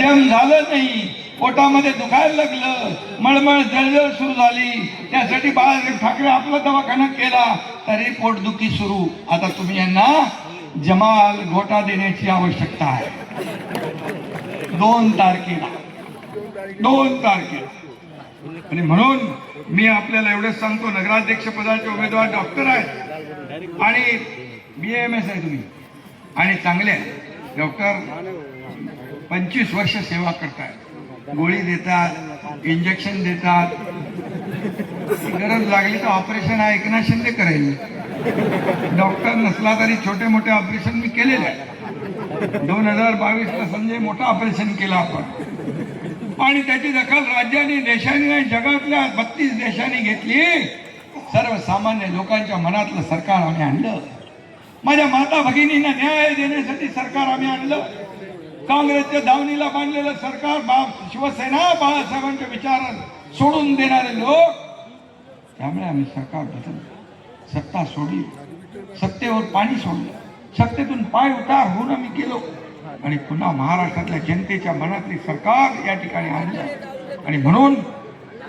हजम झालं नाही, पोटामध्ये दुखायला लागलं, मळमळ जळजळ सुरू झाली, त्यासाठी बाळासाहेब ठाकरे आपला दवाखाना केला, तरी पोटदुखी सुरू. आता तुम्ही यांना जमाल घोटा देण्याची आवश्यकता आहे. 2 तारखेला आणि म्हणून मी आपल्याला एवढंच सांगतो, नगराध्यक्ष पदाचे उमेदवार डॉक्टर आहेत आणि BAMS आहे तुम्ही आणि चांगले डॉक्टर 25 वर्ष सेवा करतात, गोळी देतात, इंजेक्शन देतात, गरज लागली तर ऑपरेशन एकनाथ शिंदे करेल. डॉक्टर नसला तरी छोटे मोठे ऑपरेशन मी केलेले आहे. 2022ला संजय मोठं ऑपरेशन केलं आपण आणि त्याची दखल राज्याने, देशाने नाही, जगातल्या 32 देशांनी घेतली. सर्वसामान्य लोकांच्या मनातलं सरकार आम्ही आणलं. माझ्या माता भगिनींना न्याय देण्यासाठी सरकार आम्ही आणलं. काँग्रेसच्या दावणीला बांधलेलं सरकार, शिवसेना, बाळासाहेबांचे विचार सोडून देणारे लोक, त्यामुळे आम्ही सरकार बदललं, सत्ता सोडली, सत्तेवर पाणी सोडलं, सत्तेतून पाय उतार होऊन आम्ही गेलो आणि पुन्हा महाराष्ट्रातल्या जनतेच्या मनातली सरकार या ठिकाणी आणलं. आणि म्हणून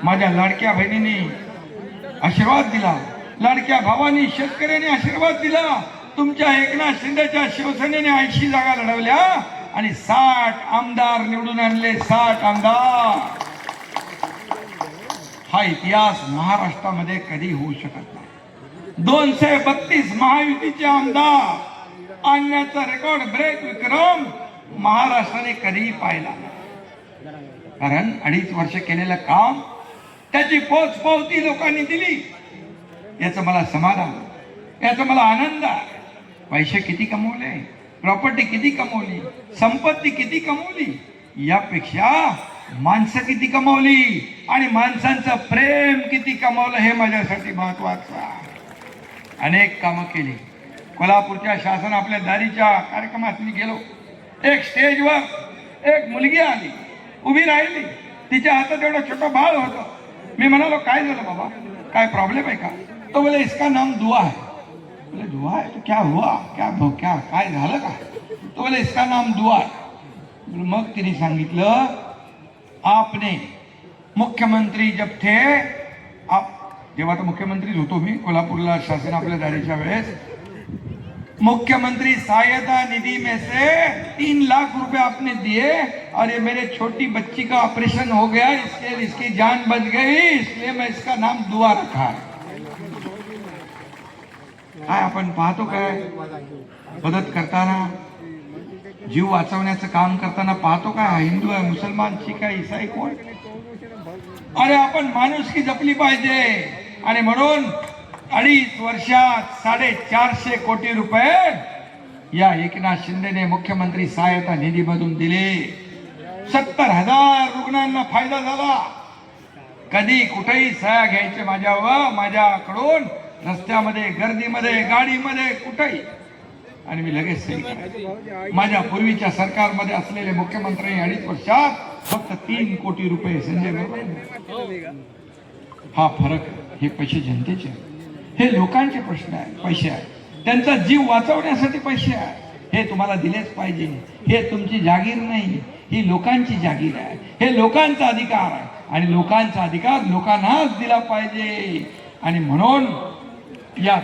माझ्या लाडक्या बहिणींनी आशीर्वाद दिला, लाडक्या भावांनी, शेतकऱ्यांनी आशीर्वाद दिला. तुमच्या एकनाथ शिंदेच्या शिवसेनेने 80 जागा लढवल्या आणि 60 आमदार निवडून आणले. 60 आमदार. हा इतिहास महाराष्ट्रामध्ये कधी होऊ शकत नाही. 232 महायुतीचे आमदार आणण्याचा रेकॉर्ड ब्रेक विक्रम महाराष्ट्राने कधीही पाहिला नाही. कारण 2.5 वर्ष केलेलं काम, त्याची पोचपावती लोकांनी दिली. याचं मला समाधान, याचा मला आनंद आहे. पैसे किती कमवले, प्रॉपर्टी किती कमवली, संपत्ती किती कमवली, यापेक्षा माणसं किती कमवली आणि माणसांचं प्रेम किती कमवलं हे माझ्यासाठी महत्वाचं आहे. अनेक कामं केली. कोल्हापूरच्या शासन आपल्या दारीच्या कार्यक्रमात मी गेलो. एक स्टेजवर एक मुलगी आली, उभी राहिली, तिच्या हातात एवढं छोटं बाळ होतं. मी म्हणालो, काय झालं बाबा, काय प्रॉब्लेम आहे का? तो बोले, इसका नाम दुआ है. बोले, दुआ है तो क्या हुआ, क्या काय झालं का? तो बोले, इसका नाम दुआ है. मग तिने सांगितलं, आपने मुख्यमंत्री जब थे, आप जेव्हा तर मुख्यमंत्रीच होतो मी कोल्हापूरला शासन आपल्या दारीच्या वेळेस, मुख्यमंत्री सहायता निधि में से 3 लाख रुपए आपने दिए और ये मेरे छोटी बच्ची का ऑपरेशन हो गया, इसकी जान बच गई, इसलिए मैं इसका नाम दुआ रखा है. काय आपण पाहतो, काय मदत करताना, जीव वाचवण्याचं काम करताना पाहतो काय, हिंदू आहे, मुसलमान, शीख आहे, ईसाई, कोण? अरे आपण माणुसकी जपली पाहिजे. आणि म्हणून 2.5 वर्षात 450 कोटी रुपये या एकनाथ शिंदेने मुख्यमंत्री सहायता निधी मधून दिले. 70,000 रुग्णांना फायदा झाला. कधी कुठेही सह्या घ्यायचे माझ्याकडून, रस्त्यामध्ये, गर्दीमध्ये, गाडीमध्ये, कुठेही, आणि मी लगेच सही करायचो. माझ्या पूर्वीच्या सरकारमध्ये असलेले मुख्यमंत्री 2.5 वर्षात फक्त 3 कोटी रुपये संजय बरोबर. हा फरक, हे पैसे जनतेचे, हे लोकांचे प्रश्न आहे, पैसे आहे, त्यांचा जीव वाचवण्यासाठी पैसे आहे. हे तुम्हाला दिलेच पाहिजे. हे तुमची जागीर नाही, ही लोकांची जागीर आहे. हे लोकांचा अधिकार आहे आणि लोकांचा अधिकार लोकांनाच दिला पाहिजे. आणि म्हणून या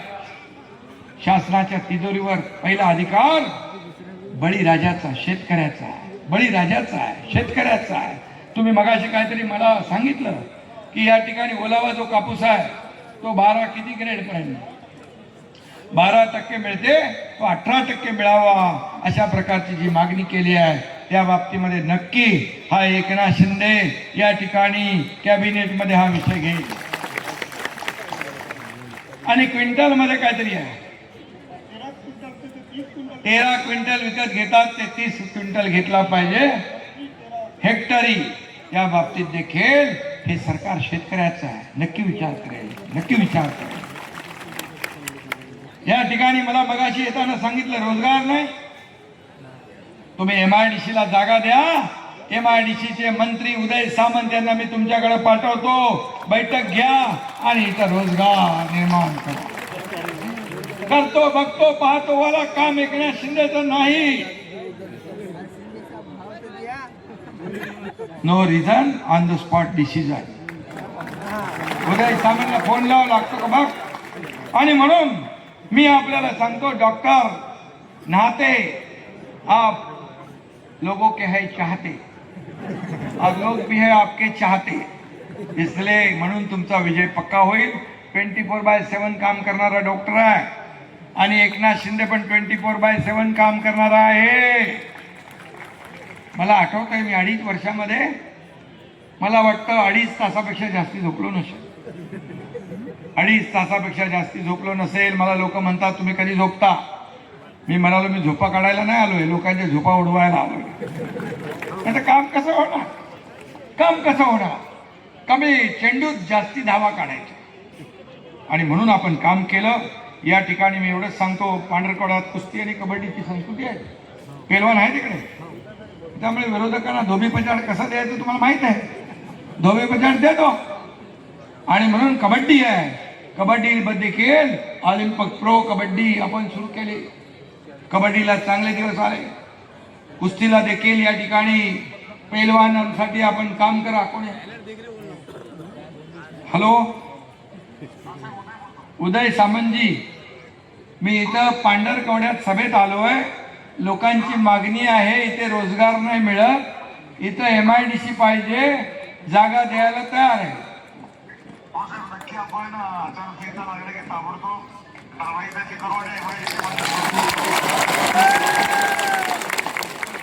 शासनाच्या तिजोरीवर पहिला अधिकार बळीराजाचा, शेतकऱ्याचा आहे. बळीराजाचा आहे, शेतकऱ्याचा आहे. तुम्ही मगाशी काहीतरी मला सांगितलं की या ठिकाणी ओलावा जो कापूस आहे तो 12 किती ग्रेड पर्यंत 12% मिळते, तो 18% मिळावा अशा प्रकारची जी मागणी केली आहे, त्या बाबतीमध्ये नक्की हा एकनाथ शिंदे या ठिकाणी कॅबिनेटमध्ये हा विषय घेईल. आणि क्विंटल मध्ये काहीतरी आहे, 13 क्विंटल विकत घेतात ते 30 क्विंटल घेतला पाहिजे हेक्टरी. या बाबतीत देखील हे सरकार शेतकऱ्याचं आहे. नक्की विचार करेल, नक्की विचार करेल. या ठिकाणी मला मगाशी येताना सांगितलं, रोजगार नाही, तुम्ही MIDC ला जागा द्या. MIDC चे मंत्री उदय सामंत यांना मी तुमच्याकडे पाठवतो, बैठक घ्या आणि इथं रोजगार निर्माण करा. करतो, बघतो, पाहतो वाला काम एकनाथ शिंदेचं नाही. No reason on the spot decision. Uday सामंतला फोन लावा लागतो का बघ. आणि म्हणून मी आपल्याला सांगतो, डॉक्टर नहाते आप लोगों के है चाहते, और लोग भी है आपके चाहते, इसलिए म्हणून तुमचा विजय पक्का होईल. 24/7 काम करणारा डॉक्टर आहे आणि एकनाथ शिंदे पण 24/7 काम करणारा आहे. मला आठवत आहे, मी 2.5 वर्षामध्ये मला वाटतं 2.5 तासापेक्षा जास्ती झोपलो नसेल. 2.5 तासापेक्षा जास्ती झोपलो नसेल. मला लोक म्हणतात तुम्ही कधी झोपता. मी म्हणालो मी झोपा काढायला नाही आलोय, लोकांच्या झोपा उडवायला आलोय. आता काम कसं होणार, काम कसं होणार. कमी चेंडूत जास्ती धावा काढायच्या. आणि म्हणून आपण काम केलं. या ठिकाणी मी एवढंच सांगतो, पांढरकवड्यात कुस्ती आणि कबड्डीची संस्कृती आहे, पेलवान आहे तिकडे. त्यामुळे विरोधकांना धोबी पछाड कसं द्यायचं तुम्हाला माहित आहे. धोबी पछाड देतो. आणि म्हणून कबड्डी आहे, कबड्डी देखील ऑलिम्पिक प्रो कबड्डी आपण सुरू केली. कबड्डीला चांगले दिवस आले. कुस्तीला देखील या ठिकाणी पैलवानांसाठी आपण काम करा. कोणी हॅलो, उदय सामंतजी, मी इथं पांढरकवड्यात सभेत आलोय. लोकांची मागणी आहे, इथे रोजगार नाही मिळत, इथं MIDC पाहिजे, जागा द्यायला तयार आहे.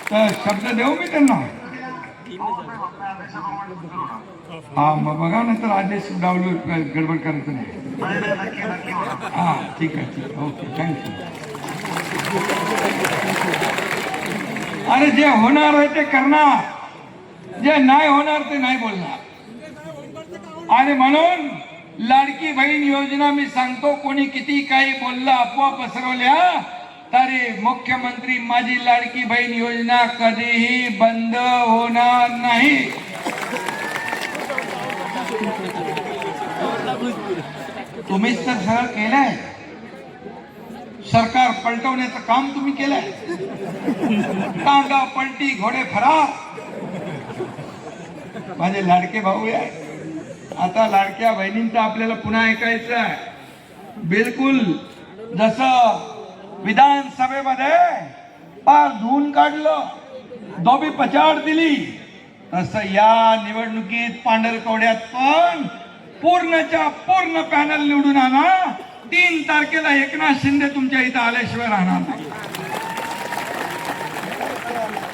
तर शब्द देऊ मी त्यांना. हा मग बघा ना, तर आदेश डावलू गडबड करायचं नाही. हा ठीक आहे, ठीक आहे, ओके, थँक्यू. अरे जे होणार आहे ते करणार, जे नाही होणार ते नाही बोलणार. आणि म्हणून लाडकी बहीण योजना मी सांगतो, कोणी किती काही बोललं, अफवा पसरवल्या, तरी मुख्यमंत्री माझी लाडकी बहीण योजना कधीही बंद होणार नाही. तुम्हीच तर सगळं केलंय. सरकार पलटवण्याचं काम तुम्ही केलंय. टांगा पलटी घोडे फरार. माझे लाडके भाऊ आहे. आता लाडक्या बहिणींचं आपल्याला पुन्हा ऐकायचं आहे. बिलकुल जसं विधानसभेमध्ये पार धुवून काढलं, धोबी पछाड दिली, तसं या निवडणुकीत पांढरकवड्यात पण पूर्णच्या पूर्ण पॅनल निवडून आणा. 3 तारखेला एकनाथ शिंदे तुमच्या इथं आल्याशिवाय राहणार नाही.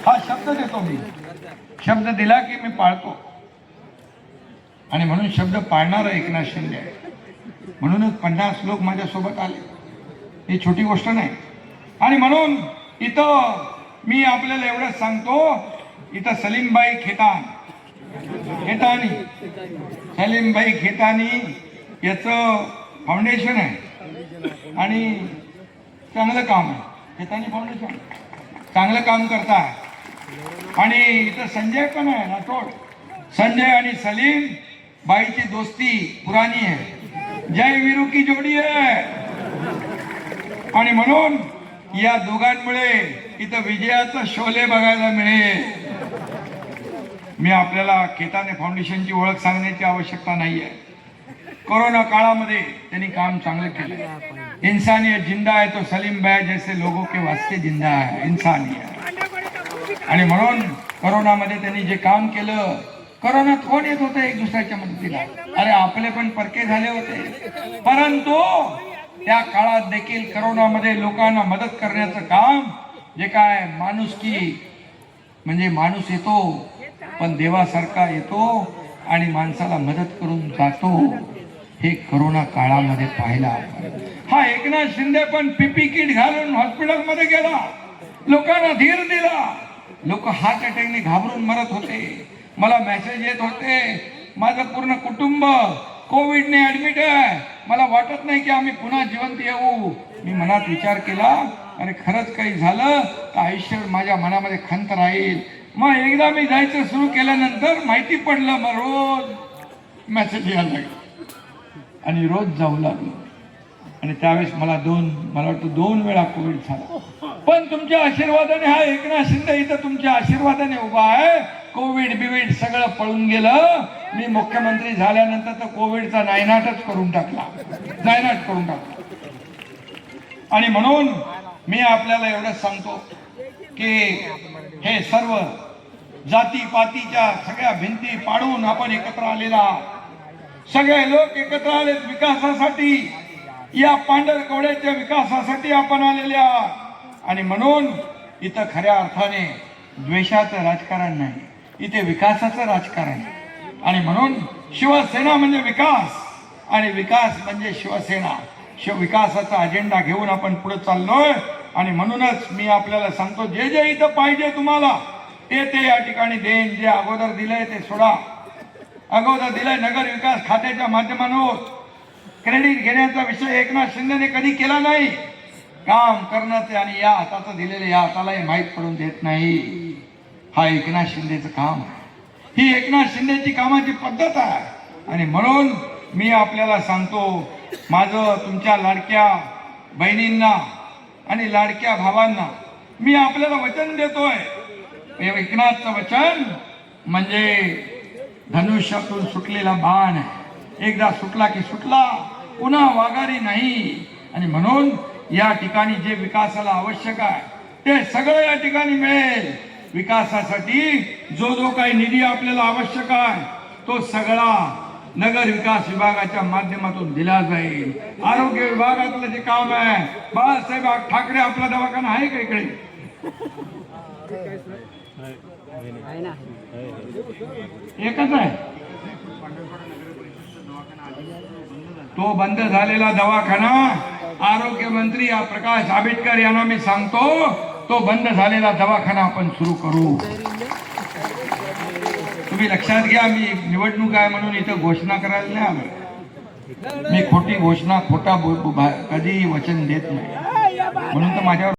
हा शब्द देतो मी. शब्द दिला की मी पाळतो. आणि म्हणून शब्द पाळणारा एकनाथ शिंदे आहे. म्हणूनच 50 लोक माझ्यासोबत आले. ही छोटी गोष्ट नाही. आणि म्हणून इथं मी आपल्याला एवढंच सांगतो, इथं सलीमबाई खेतानी सलीमबाई खेतानी याचं फाउंडेशन आहे आणि चांगलं काम आहे. खेतानी फाउंडेशन चांगलं काम करताय. आणि इथं संजय पण आहे राठोड. संजय आणि सलीम बाईची दोस्ती पुराणी आहे. जय वीरू की जोडी आहे. आणि म्हणून या दोघांमुळे इथं विजयाचा शोले बघायला मिळेल. मी आपल्याला खेताने फाउंडेशनची ओळख सांगण्याची आवश्यकता नाहीये. कोरोना काळामध्ये त्यांनी काम चांगलं केलं. इंसानियत जिंदा है तो सलीम भाई जैसे लोगों के वास्ते जिंदा है इंसानियत. आणि म्हणून कोरोनामध्ये त्यांनी जे काम केलं, कोरोनात कोण येत होतं एक दुसऱ्याच्या मदतीला. अरे आपले पण परके झाले होते, परंतु त्या काळात देखील कोरोनामध्ये लोकांना मदत करण्याचं काम, जे काय माणुसकी म्हणजे माणूस येतो पण देवासारखा येतो आणि माणसाला मदत करून जातो, हे कोरोना काळामध्ये पाहिला. हा एकनाथ शिंदे पण PPE किट घालून हॉस्पिटलमध्ये गेला, लोकांना धीर दिला. लोक हार्ट अटॅकने घाबरून मरत होते. मला मेसेज येत होते, माझं पूर्ण कुटुंब कोविडने ऍडमिट आहे, मला वाटत नाही की आम्ही पुन्हा जिवंत येऊ. मी मनात विचार केला, अरे खरंच काही झालं तर आयुष्य माझ्या मनामध्ये खंत राहील. मग एकदा मी जायचं सुरू केल्यानंतर माहिती पडलं, मग रोज मेसेज यायला लागला आणि रोज जाऊ लागलो. आणि त्यावेळेस मला वाटतं 2 वेळा कोविड झाला. पण तुमच्या आशीर्वादाने हा एकनाथ शिंदे इथं तुमच्या आशीर्वादाने उभा आहे. कोविड बिविड सगळं पळून गेलं. मी मुख्यमंत्री झाल्यानंतर तर कोविडचा नायनाटच करून टाकला, नायनाट करून टाकला. आणि म्हणून मी आपल्याला एवढंच सांगतो की हे सर्व जाती पातीच्या सगळ्या भिंती पाडून आपण एकत्र आलेला, सगळे लोक एकत्र आलेत विकासासाठी, या पांढरकवड्याच्या विकासासाठी आपण आलेल्या. आणि म्हणून इथं खऱ्या अर्थाने द्वेषाचं राजकारण नाही, इथे विकासाचं राजकारण. आणि म्हणून शिवसेना म्हणजे विकास आणि विकास म्हणजे शिवसेना. विकासाचा अजेंडा घेऊन आपण पुढे चाललोय. आणि म्हणूनच मी आपल्याला सांगतो, जे जे इथं पाहिजे तुम्हाला ते या ठिकाणी देईन. जे अगोदर दिलंय ते सोडा. अगोदर दिलंय नगर विकास खात्याच्या माध्यमातून क्रेडिट घेण्याचा विषय एकनाथ शिंदेने कधी केला नाही. काम करण्याचे आणि या हाताचं दिलेले या हातालाही माहीत पडून देत नाही. हा एकनाथ शिंदेचं काम आहे, ही एकनाथ शिंदेची कामाची पद्धत आहे. आणि म्हणून मी आपल्याला सांगतो, माझं तुमच्या लाडक्या बहिणींना आणि लाडक्या भावांना मी आपल्याला वचन देतोय. एकनाथचं वचन म्हणजे धनुष्यातून सुटलेला बाण आहे. एकदा सुटला की सुटला, पुन्हा वागारी नाही. आणि म्हणून या ठिकाणी जे विकासाला आवश्यक आहे ते सगळं या ठिकाणी मिळेल. विकासासाठी जो काही निधी आपल्याला आवश्यक आहे तो सगळा नगर विकास विभागाच्या माध्यमातून दिला जाईल. आरोग्य विभागातलं जे काम आहे, बाळासाहेब ठाकरे आपला दवाखाना आहे का इकडे? एकच आहे. तो बंद झालेला दवाखाना आरोग्य मंत्री प्रकाश आंबेडकर यांना मी सांगतो, तो बंद झालेला दवाखाना आपण सुरू करू. तुम्ही लक्षात घ्या, मी निवडणूक आहे म्हणून इथं घोषणा करायला नाही आलो. मी खोटी घोषणा, खोटा कधी वचन देत नाही. म्हणून तर माझ्यावर